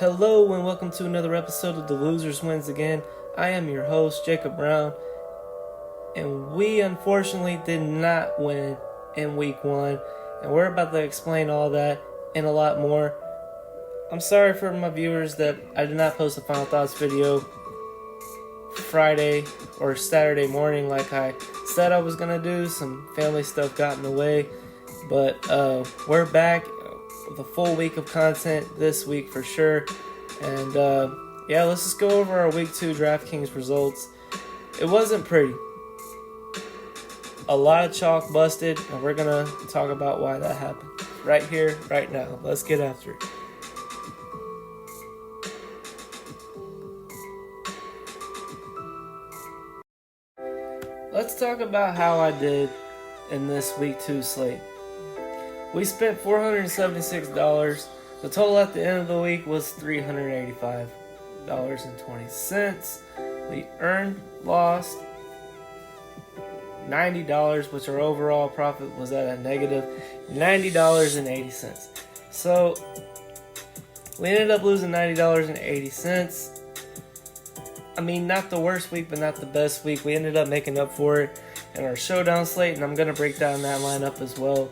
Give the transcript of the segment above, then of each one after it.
Hello and welcome to another episode of The Losers Wins Again. I am your host, Jacob Brown, and we unfortunately did not win in week 1, and we're about to explain all that and a lot more. I'm sorry for my viewers that I did not post a Final Thoughts video Friday or Saturday morning like I said I was going to do. Some family stuff got in the way, but we're back with a full week of content this week for sure. And let's just go over our week 2 Draftkings results. It wasn't pretty. A lot of chalk busted, and we're gonna talk about why that happened right here, right now. Let's get after it. Let's talk about how I did in this week 2 slate. We spent $476. The total at the end of the week was $385.20. We lost $90, which our overall profit was at a negative $90.80. So we ended up losing $90.80. I mean, not the worst week, but not the best week. We ended up making up for it in our showdown slate, and I'm going to break down that lineup as well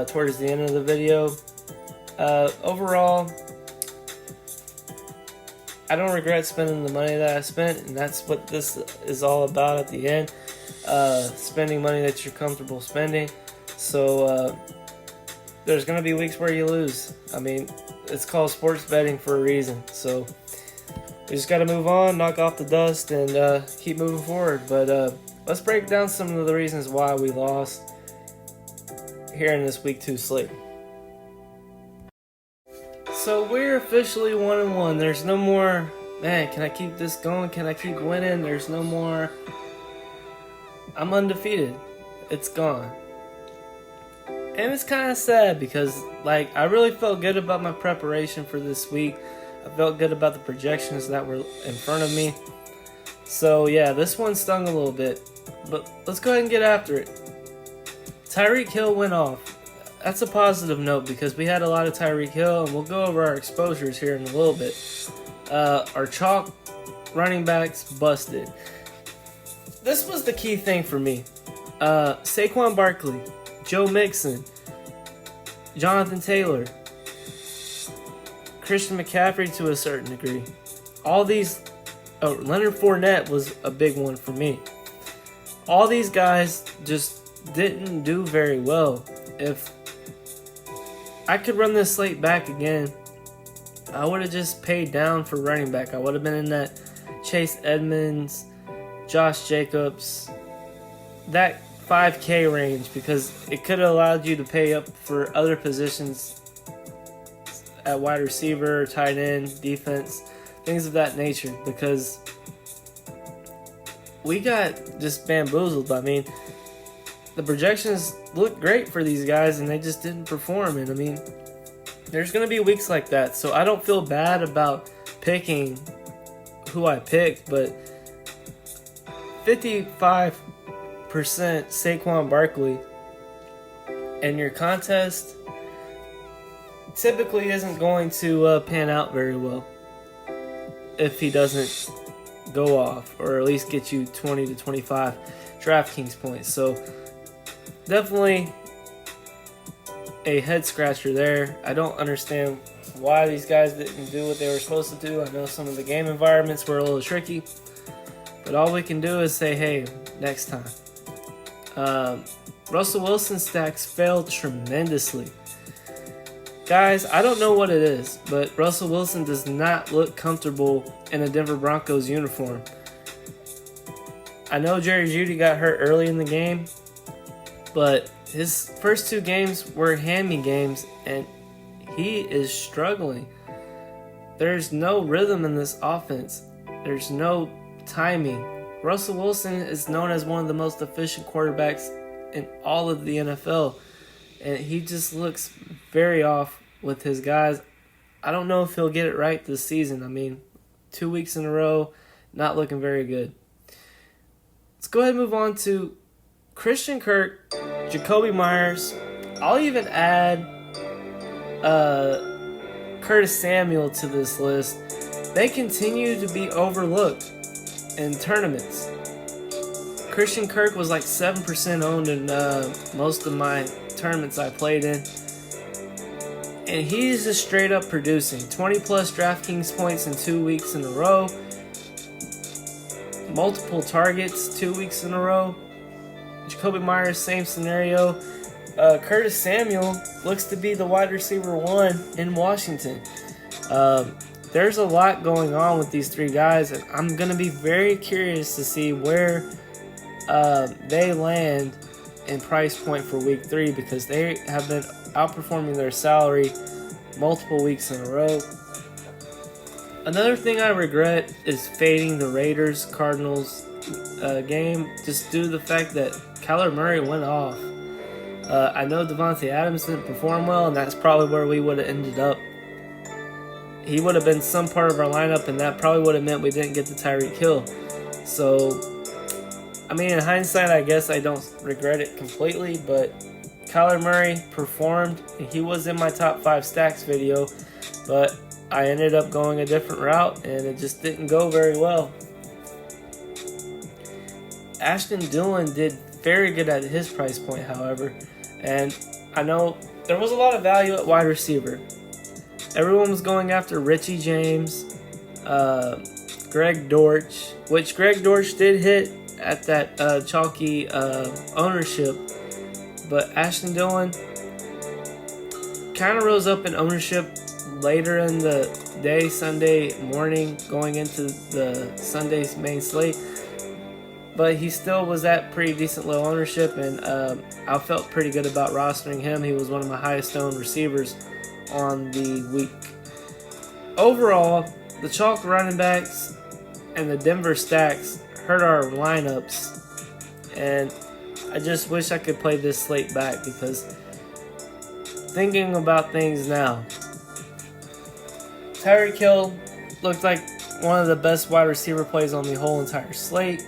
towards the end of the video. Overall, I don't regret spending the money that I spent, and that's what this is all about at the end. Spending money that you're comfortable spending. So there's going to be weeks where you lose. I mean, it's called sports betting for a reason. So we just got to move on, knock off the dust, and keep moving forward. But let's break down some of the reasons why we lost here in this week 2 slate. So we're officially 1-1. There's no more, man, can I keep this going? Can I keep winning? There's no more, I'm undefeated. It's gone. And it's kind of sad because, I really felt good about my preparation for this week. I felt good about the projections that were in front of me. So, yeah, this one stung a little bit. But let's go ahead and get after it. Tyreek Hill went off. That's a positive note because we had a lot of Tyreek Hill, and we'll go over our exposures here in a little bit. Our chalk running backs busted. This was the key thing for me. Saquon Barkley, Joe Mixon, Jonathan Taylor, Christian McCaffrey to a certain degree. All these, Leonard Fournette was a big one for me. All these guys just didn't do very well. If I could run this slate back again, I would have just paid down for running back. I would have been in that Chase Edmonds, Josh Jacobs, that 5K range, because it could have allowed you to pay up for other positions at wide receiver, tight end, defense, things of that nature, because we got just bamboozled. I mean, the projections looked great for these guys, and they just didn't perform. And I mean, there's going to be weeks like that. So I don't feel bad about picking who I picked, but 55% Saquon Barkley and your contest typically isn't going to pan out very well if he doesn't go off, or at least get you 20 to 25 Draftkings points. So definitely a head scratcher there. I don't understand why these guys didn't do what they were supposed to do. I know some of the game environments were a little tricky, but all we can do is say, hey, next time. Russell Wilson stacks failed tremendously. Guys, I don't know what it is, but Russell Wilson does not look comfortable in a Denver Broncos uniform. I know Jerry Jeudy got hurt early in the game, but his first 2 games were hand-me games, and he is struggling. There's no rhythm in this offense. There's no timing. Russell Wilson is known as one of the most efficient quarterbacks in all of the NFL, and he just looks very off with his guys. I don't know if he'll get it right this season. I mean, 2 weeks in a row, not looking very good. Let's go ahead and move on to Christian Kirk, Jacoby Myers. I'll even add Curtis Samuel to this list, they continue to be overlooked in tournaments. Christian Kirk was like 7% owned in most of my tournaments I played in. And he's just straight up producing 20 plus Draftkings points in 2 weeks in a row. Multiple targets 2 weeks in a row. Jacoby Myers, same scenario. Curtis Samuel looks to be the wide receiver 1 in Washington. There's a lot going on with these three guys, and I'm going to be very curious to see where they land in price point for week 3, because they have been outperforming their salary multiple weeks in a row. Another thing I regret is fading the Raiders-Cardinals game, just due to the fact that Kyler Murray went off. I know Devontae Adams didn't perform well, and that's probably where we would have ended up. He would have been some part of our lineup, and that probably would have meant we didn't get the Tyreek Hill. So, I mean, in hindsight, I guess I don't regret it completely, but Kyler Murray performed. He was in my top 5 stacks video, but I ended up going a different route, and it just didn't go very well. Ashton Dillon did very good at his price point, however, and I know there was a lot of value at wide receiver. Everyone was going after Richie James, Greg Dortch, which Greg Dortch did hit at that chalky ownership, but Ashton Dillon kind of rose up in ownership later in the day, Sunday morning, going into the Sunday's main slate. But he still was at pretty decent low ownership, and I felt pretty good about rostering him. He was one of my highest owned receivers on the week. Overall, the chalk running backs and the Denver stacks hurt our lineups, and I just wish I could play this slate back, because thinking about things now, Tyreek Hill looked like one of the best wide receiver plays on the whole entire slate.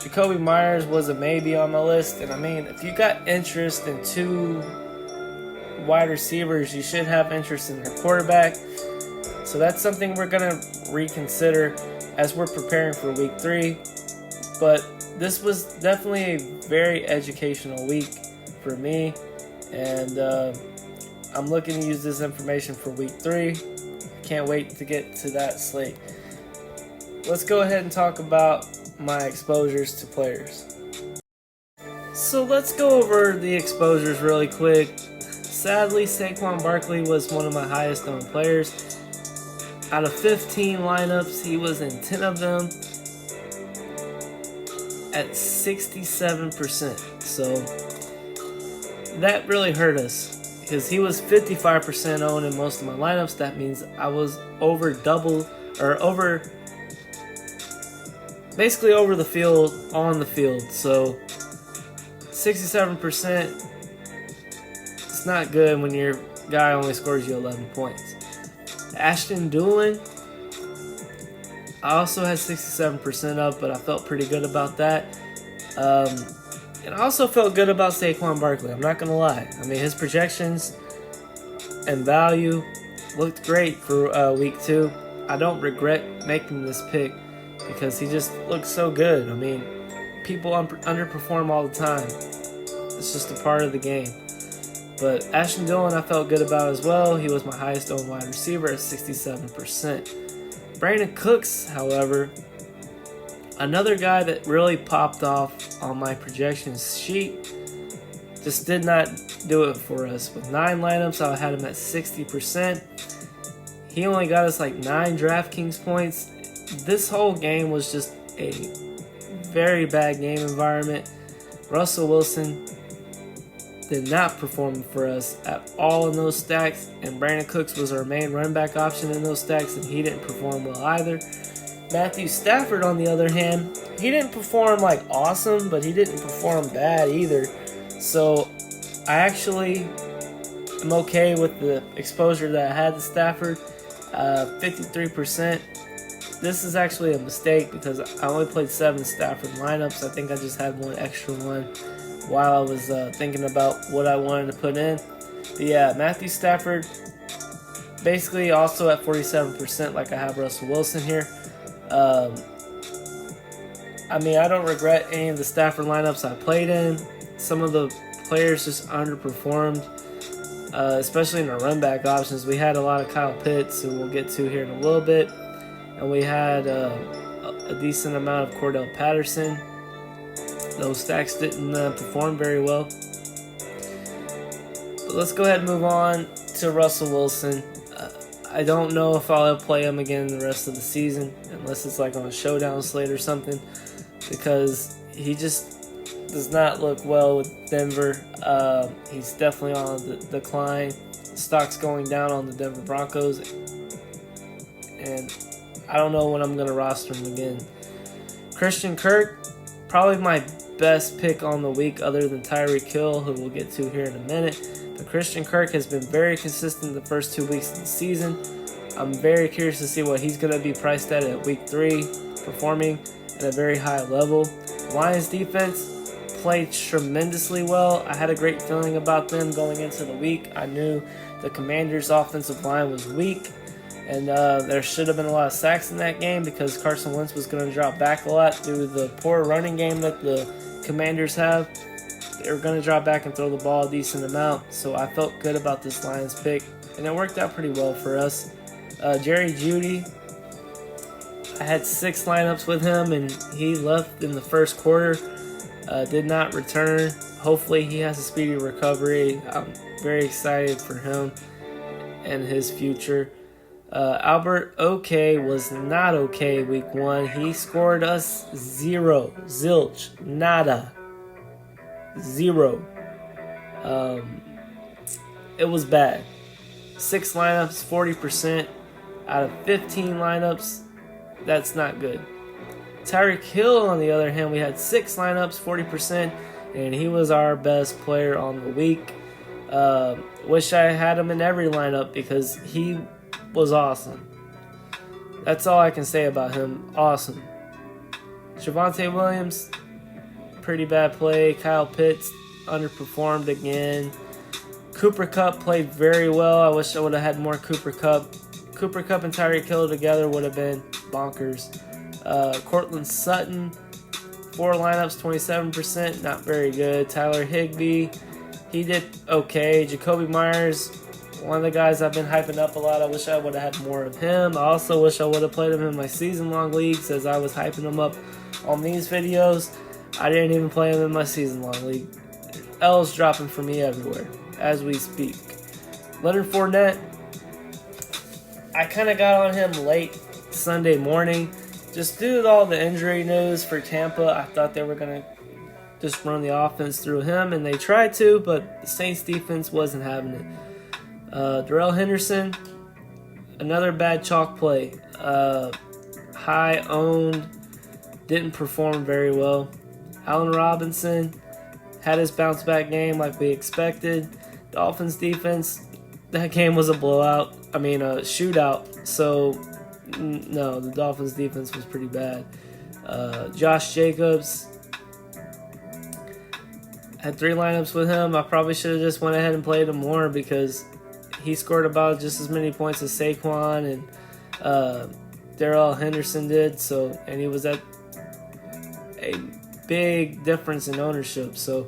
Jacoby Myers was a maybe on my list, and I mean, if you got interest in 2 wide receivers, you should have interest in their quarterback. So that's something we're going to reconsider as we're preparing for week 3. But this was definitely a very educational week for me, and I'm looking to use this information for week 3. Can't wait to get to that slate. Let's go ahead and talk about my exposures to players. So let's go over the exposures really quick. Sadly, Saquon Barkley was one of my highest owned players. Out of 15 lineups, he was in 10 of them at 67%. So that really hurt us, because he was 55% owned in most of my lineups. That means I was basically over the field, on the field. So 67%, it's not good when your guy only scores you 11 points. Ashton Dillon, I also had 67% up, but I felt pretty good about that. And I also felt good about Saquon Barkley, I'm not going to lie. I mean, his projections and value looked great for week 2. I don't regret making this pick, because he just looks so good. I mean, people underperform all the time. It's just a part of the game. But Ashton Dillon I felt good about as well. He was my highest owned wide receiver at 67%. Brandon Cooks, however, another guy that really popped off on my projections sheet, just did not do it for us. With 9 lineups, I had him at 60%. He only got us like 9 Draftkings points. This whole game was just a very bad game environment. Russell Wilson did not perform for us at all in those stacks, and Brandon Cooks was our main run back option in those stacks, and he didn't perform well either. Matthew Stafford, on the other hand, he didn't perform like awesome, but he didn't perform bad either. So I actually am okay with the exposure that I had to Stafford, 53%. This is actually a mistake, because I only played 7 Stafford lineups. I think I just had one extra one while I was thinking about what I wanted to put in. But yeah, Matthew Stafford, basically also at 47%, like I have Russell Wilson here. I mean, I don't regret any of the Stafford lineups I played in. Some of the players just underperformed, especially in our run back options. We had a lot of Kyle Pitts, who we'll get to here in a little bit, and we had a decent amount of Cordell Patterson. Those stacks didn't perform very well. But let's go ahead and move on to Russell Wilson. I don't know if I'll ever play him again the rest of the season, unless it's like on a showdown slate or something, because he just does not look well with Denver. He's definitely on the decline. Stock's going down on the Denver Broncos, and I don't know when I'm going to roster him again. Christian Kirk, probably my best pick on the week other than Tyreek Hill, who we'll get to here in a minute. But Christian Kirk has been very consistent the first 2 weeks of the season. I'm very curious to see what he's going to be priced at week 3, performing at a very high level. Lions defense played tremendously well. I had a great feeling about them going into the week. I knew the Commanders' offensive line was weak, and there should have been a lot of sacks in that game because Carson Wentz was going to drop back a lot due to the poor running game that the Commanders have. They were going to drop back and throw the ball a decent amount, so I felt good about this Lions pick, and it worked out pretty well for us. Jerry Jeudy, I had 6 lineups with him, and he left in the first quarter, did not return. Hopefully he has a speedy recovery. I'm very excited for him and his future. Albert OK was not okay week 1. He scored us 0. Zilch. Nada. 0. It was bad. 6 lineups, 40% out of 15 lineups. That's not good. Tyreek Hill, on the other hand, we had 6 lineups, 40%, and he was our best player on the week. Wish I had him in every lineup because he was awesome. That's all I can say about him. Awesome. Javonte Williams, pretty bad play. Kyle Pitts underperformed again. Cooper Kupp played very well. I wish I would have had more Cooper Kupp. Cooper Kupp and Tyreek Hill together would have been bonkers. Cortland Sutton, 4 lineups, 27%, not very good. Tyler Higbee, he did okay. Jacoby Myers, one of the guys I've been hyping up a lot. I wish I would have had more of him. I also wish I would have played him in my season-long leagues as I was hyping him up on these videos. I didn't even play him in my season-long league. L's dropping for me everywhere as we speak. Leonard Fournette, I kind of got on him late Sunday morning. Just due to all the injury news for Tampa, I thought they were going to just run the offense through him, and they tried to, but the Saints defense wasn't having it. Darrell Henderson, another bad chalk play. High owned, didn't perform very well. Allen Robinson had his bounce back game like we expected. Dolphins defense, that game was a blowout. A shootout. So, no, the Dolphins defense was pretty bad. Josh Jacobs, had 3 lineups with him. I probably should have just went ahead and played him more because he scored about just as many points as Saquon and Darrell Henderson did. So, and he was at a big difference in ownership. So,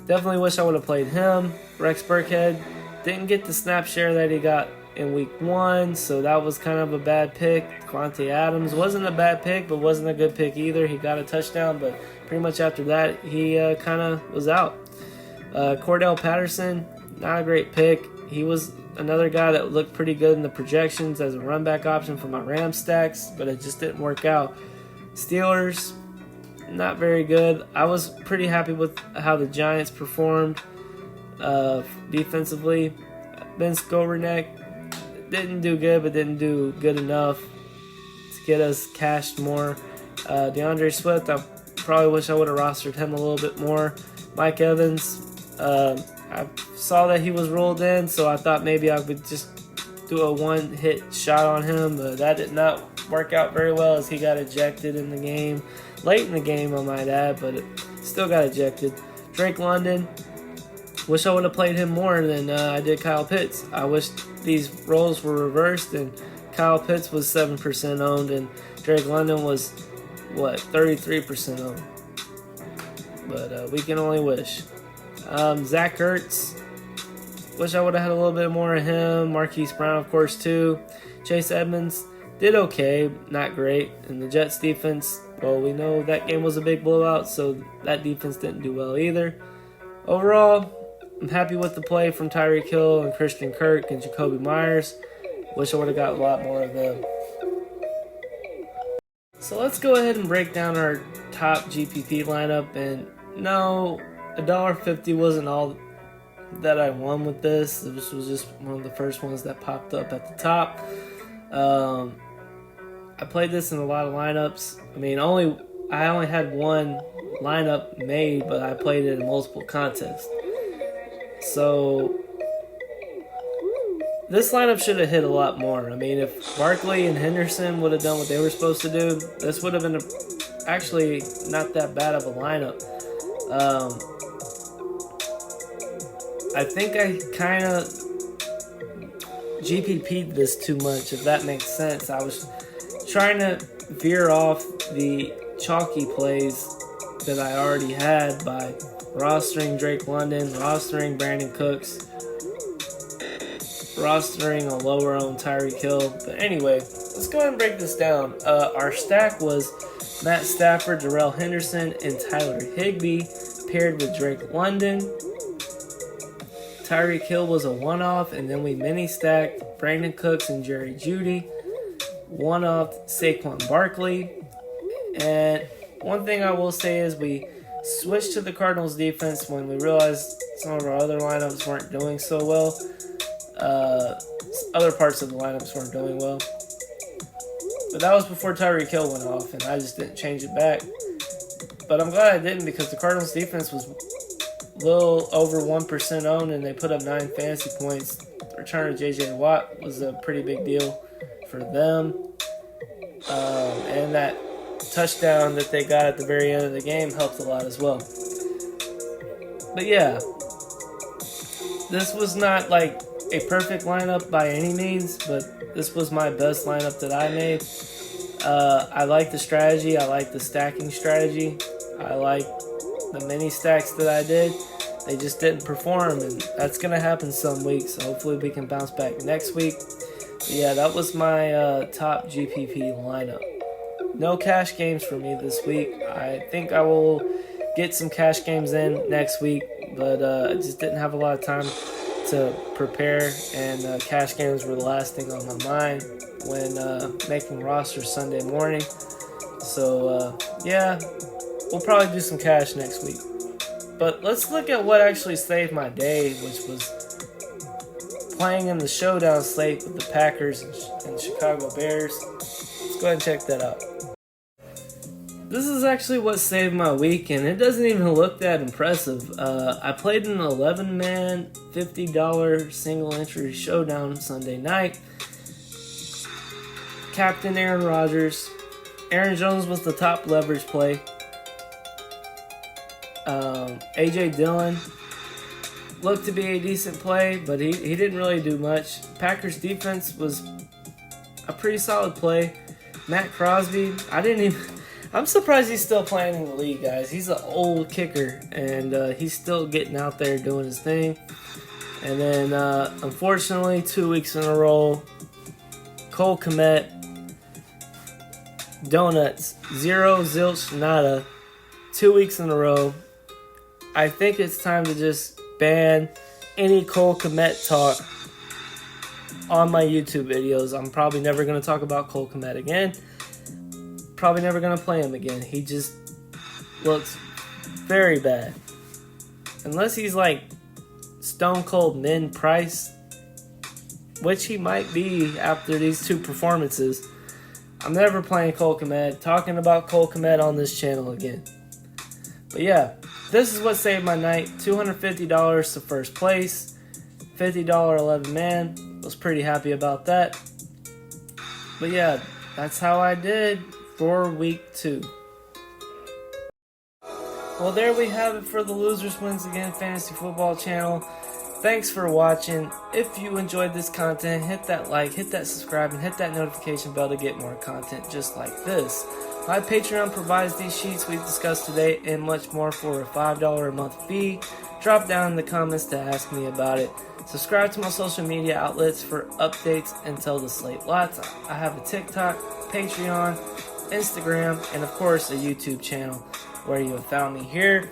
definitely wish I would have played him. Rex Burkhead didn't get the snap share that he got in week 1, so that was kind of a bad pick. Devontae Adams wasn't a bad pick, but wasn't a good pick either. He got a touchdown, but pretty much after that, he kind of was out. Cordell Patterson, not a great pick. He was another guy that looked pretty good in the projections as a run back option for my Rams stacks, but it just didn't work out. Steelers, not very good. I was pretty happy with how the Giants performed defensively. Ben Skowronek didn't do good, but didn't do good enough to get us cashed more. DeAndre Swift, I probably wish I would have rostered him a little bit more. Mike Evans, I saw that he was rolled in, so I thought maybe I would just do a one-hit shot on him, but that did not work out very well as he got ejected in the game. Late in the game, I might add, but it still got ejected. Drake London, wish I would have played him more than I did Kyle Pitts. I wish these roles were reversed and Kyle Pitts was 7% owned and Drake London was, 33% owned. But we can only wish. Zach Ertz, wish I would have had a little bit more of him. Marquise Brown, of course, too. Chase Edmonds did okay, not great. And the Jets defense, well, we know that game was a big blowout, so that defense didn't do well either. Overall, I'm happy with the play from Tyreek Hill and Christian Kirk and Jacoby Myers. Wish I would have got a lot more of them. So let's go ahead and break down our top GPP lineup. And no, $1.50 wasn't all that I won with this. This was just one of the first ones that popped up at the top. I played this in a lot of lineups. I mean, I only had one lineup made, but I played it in multiple contests. So this lineup should have hit a lot more. I mean, if Barkley and Henderson would have done what they were supposed to do, this would have been actually not that bad of a lineup. I think I kind of GPP'd this too much, if that makes sense. I was trying to veer off the chalky plays that I already had by rostering Drake London, rostering Brandon Cooks, rostering a lower owned Tyreek Hill. But anyway, let's go ahead and break this down. Our stack was Matt Stafford, Darrell Henderson, and Tyler Higbee paired with Drake London. Tyreek Hill was a one-off, and then we mini-stacked Brandon Cooks and Jerry Jeudy. One-off Saquon Barkley. And one thing I will say is we switched to the Cardinals defense when we realized some of our other lineups weren't doing so well. Other parts of the lineups weren't doing well. But that was before Tyreek Hill went off, and I just didn't change it back. But I'm glad I didn't, because the Cardinals defense was a little over 1% owned, and they put up 9 fantasy points. The return of J.J. Watt was a pretty big deal for them. And that touchdown that they got at the very end of the game helped a lot as well. But yeah, this was not like a perfect lineup by any means, but this was my best lineup that I made. I like the strategy. I like the stacking strategy. I like the mini stacks that I did. They just didn't perform, and that's going to happen some weeks. So hopefully we can bounce back next week. But yeah, that was my top GPP lineup. No cash games for me this week. I think I will get some cash games in next week, but I just didn't have a lot of time to prepare, and cash games were the last thing on my mind when making rosters Sunday morning. So yeah, we'll probably do some cash next week. But let's look at what actually saved my day, which was playing in the showdown slate with the Packers and Chicago Bears. Let's go ahead and check that out. This is actually what saved my week, and it doesn't even look that impressive. I played an 11-man, $50 single-entry showdown Sunday night. Captain Aaron Rodgers. Aaron Jones was the top leverage play. A.J. Dillon looked to be a decent play, but he didn't really do much. Packers defense was a pretty solid play. Matt Crosby, I'm surprised he's still playing in the league, guys. He's an old kicker, and he's still getting out there doing his thing. And then, unfortunately, 2 weeks in a row, Cole Kmet, donuts, zero, zilch, nada, 2 weeks in a row. I think it's time to just ban any Cole Kmet talk on my YouTube videos. I'm probably never going to talk about Cole Kmet again. Probably never going to play him again. He just looks very bad. Unless he's like Stone Cold Min Price, which he might be after these 2 performances. I'm never playing Cole Kmet, talking about Cole Kmet on this channel again. But yeah, this is what saved my night. $250 to first place. $50 11-man. Was pretty happy about that. But yeah, that's how I did for week 2. Well, there we have it for the Losers Wins Again Fantasy Football channel. Thanks for watching. If you enjoyed this content, hit that like, hit that subscribe, and hit that notification bell to get more content just like this. My Patreon provides these sheets we've discussed today and much more for a $5 a month fee. Drop down in the comments to ask me about it. Subscribe to my social media outlets for updates until the slate lots. I have a TikTok, Patreon, Instagram, and of course a YouTube channel where you have found me here.